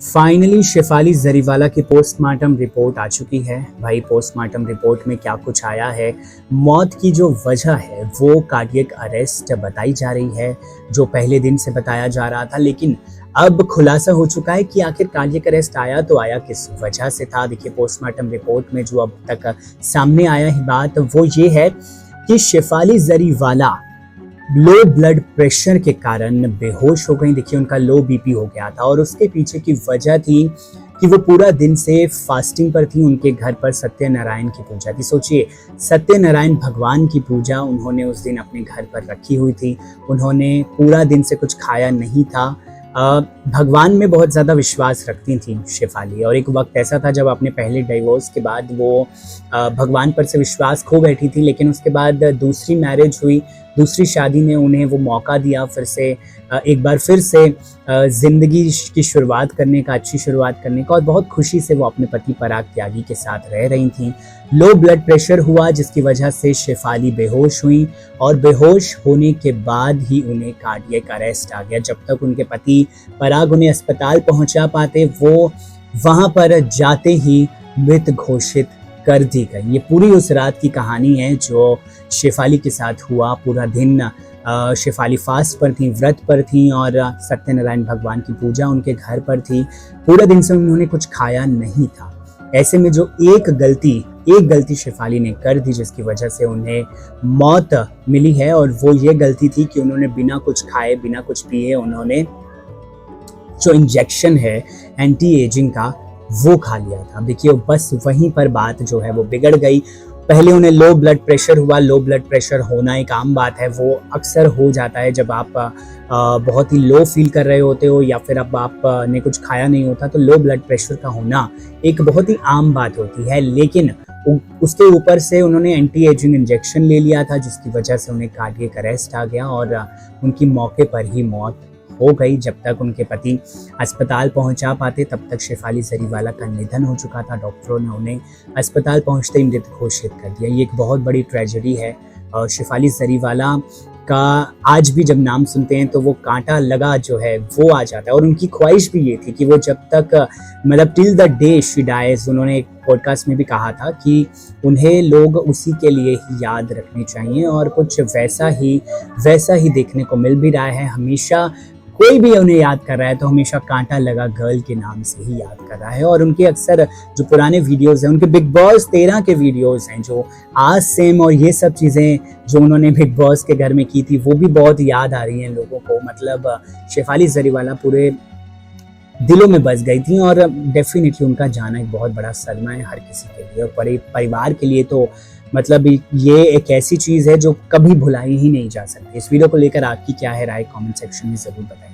Finally Shefali Jariwala की postmortem report आ चुकी है। भाई पोस्टमार्टम रिपोर्ट में क्या कुछ आया है, मौत की जो वजह है वो कार्डियक अरेस्ट बताई जा रही है, जो पहले दिन से बताया जा रहा था। लेकिन अब खुलासा हो चुका है कि आखिर कार्डियक अरेस्ट आया तो आया किस वजह से था। देखिए पोस्टमार्टम रिपोर्ट में जो अब तक सामने आया है बात वो ये है कि Shefali Jariwala low blood pressure के कारण बेहोश हो गई। देखिए उनका लो बीपी हो गया था और उसके पीछे की वजह थी कि वो पूरा दिन से फास्टिंग पर थी। उनके घर पर सत्यनारायण की पूजा थी। सोचिए, सत्यनारायण भगवान की पूजा उन्होंने उस दिन अपने घर पर रखी हुई थी। उन्होंने पूरा दिन से कुछ खाया नहीं था। भगवान में बहुत ज़्यादा विश्वास रखती थी शेफाली, और एक वक्त ऐसा था जब अपने पहले डिवोर्स के बाद वो भगवान पर से विश्वास खो बैठी थी। लेकिन उसके बाद दूसरी मैरिज हुई, दूसरी शादी ने उन्हें वो मौका दिया फिर से एक बार फिर से ज़िंदगी की शुरुआत करने का, अच्छी शुरुआत करने का, और बहुत खुशी से वो अपने पति पराग त्यागी के साथ रह रही थी। लो ब्लड प्रेशर हुआ जिसकी वजह से शेफाली बेहोश हुई, और बेहोश होने के बाद ही उन्हें कार्डियक अरेस्ट आ गया। जब तक उनके पति पराग उन्हें अस्पताल पहुंचा पाते, वो वहां पर जाते ही मृत घोषित कर दी गई। ये पूरी उस रात की कहानी है जो शेफाली के साथ हुआ। पूरा दिन शेफाली फास्ट पर थी, व्रत पर थी, और सत्यनारायण भगवान की पूजा उनके घर पर थी। पूरे दिन से उन्होंने कुछ खाया नहीं था। ऐसे में जो एक गलती शेफाली ने कर दी जिसकी वजह से उन्हें मौत मिली है, और वो ये गलती थी कि उन्होंने बिना कुछ खाए, बिना कुछ पिए, उन्होंने जो इंजेक्शन है एंटी एजिंग का वो खा लिया था। देखिए बस वहीं पर बात जो है वो बिगड़ गई। पहले उन्हें लो ब्लड प्रेशर हुआ। लो ब्लड प्रेशर होना एक आम बात है, वो अक्सर हो जाता है जब आप बहुत ही लो फील कर रहे होते हो या फिर अब आपने कुछ खाया नहीं होता, तो लो ब्लड प्रेशर का होना एक बहुत ही आम बात होती है। लेकिन उसके ऊपर से उन्होंने एंटी एजिंग इंजेक्शन ले लिया था जिसकी वजह से उन्हें कार्डियक अरेस्ट आ गया और उनकी मौके पर ही मौत हो गई। जब तक उनके पति अस्पताल पहुंचा पाते तब तक शेफाली जरीवाला का निधन हो चुका था। डॉक्टरों ने उन्हें अस्पताल पहुंचते ही मृत घोषित कर दिया। ये एक बहुत बड़ी ट्रेजेडी है। और शेफाली जरीवाला का आज भी जब नाम सुनते हैं तो वो कांटा लगा जो है वो आ जाता है। और उनकी ख्वाहिश भी ये थी कि वो जब तक मतलब till the day she dies, उन्होंने एक पॉडकास्ट में भी कहा था कि उन्हें लोग उसी के लिए ही याद रखने चाहिए, और कुछ वैसा ही देखने को मिल भी रहा है। हमेशा कोई भी उन्हें याद कर रहा है तो हमेशा कांटा लगा गर्ल के नाम से ही याद कर रहा है। और उनके अक्सर जो पुराने वीडियोस हैं, उनके बिग बॉस 13 के वीडियोस हैं, जो आज सेम और ये सब चीज़ें जो उन्होंने बिग बॉस के घर में की थी वो भी बहुत याद आ रही हैं लोगों को। मतलब शेफाली जरीवाला पूरे दिलों में बस गई थी, और डेफिनेटली उनका जाना एक बहुत बड़ा सदमा है हर किसी के लिए, और परिवार के लिए तो मतलब ये एक ऐसी चीज़ है जो कभी भुलाई ही नहीं जा सकती। इस वीडियो को लेकर आपकी क्या है राय, कमेंट सेक्शन में ज़रूर बताएं।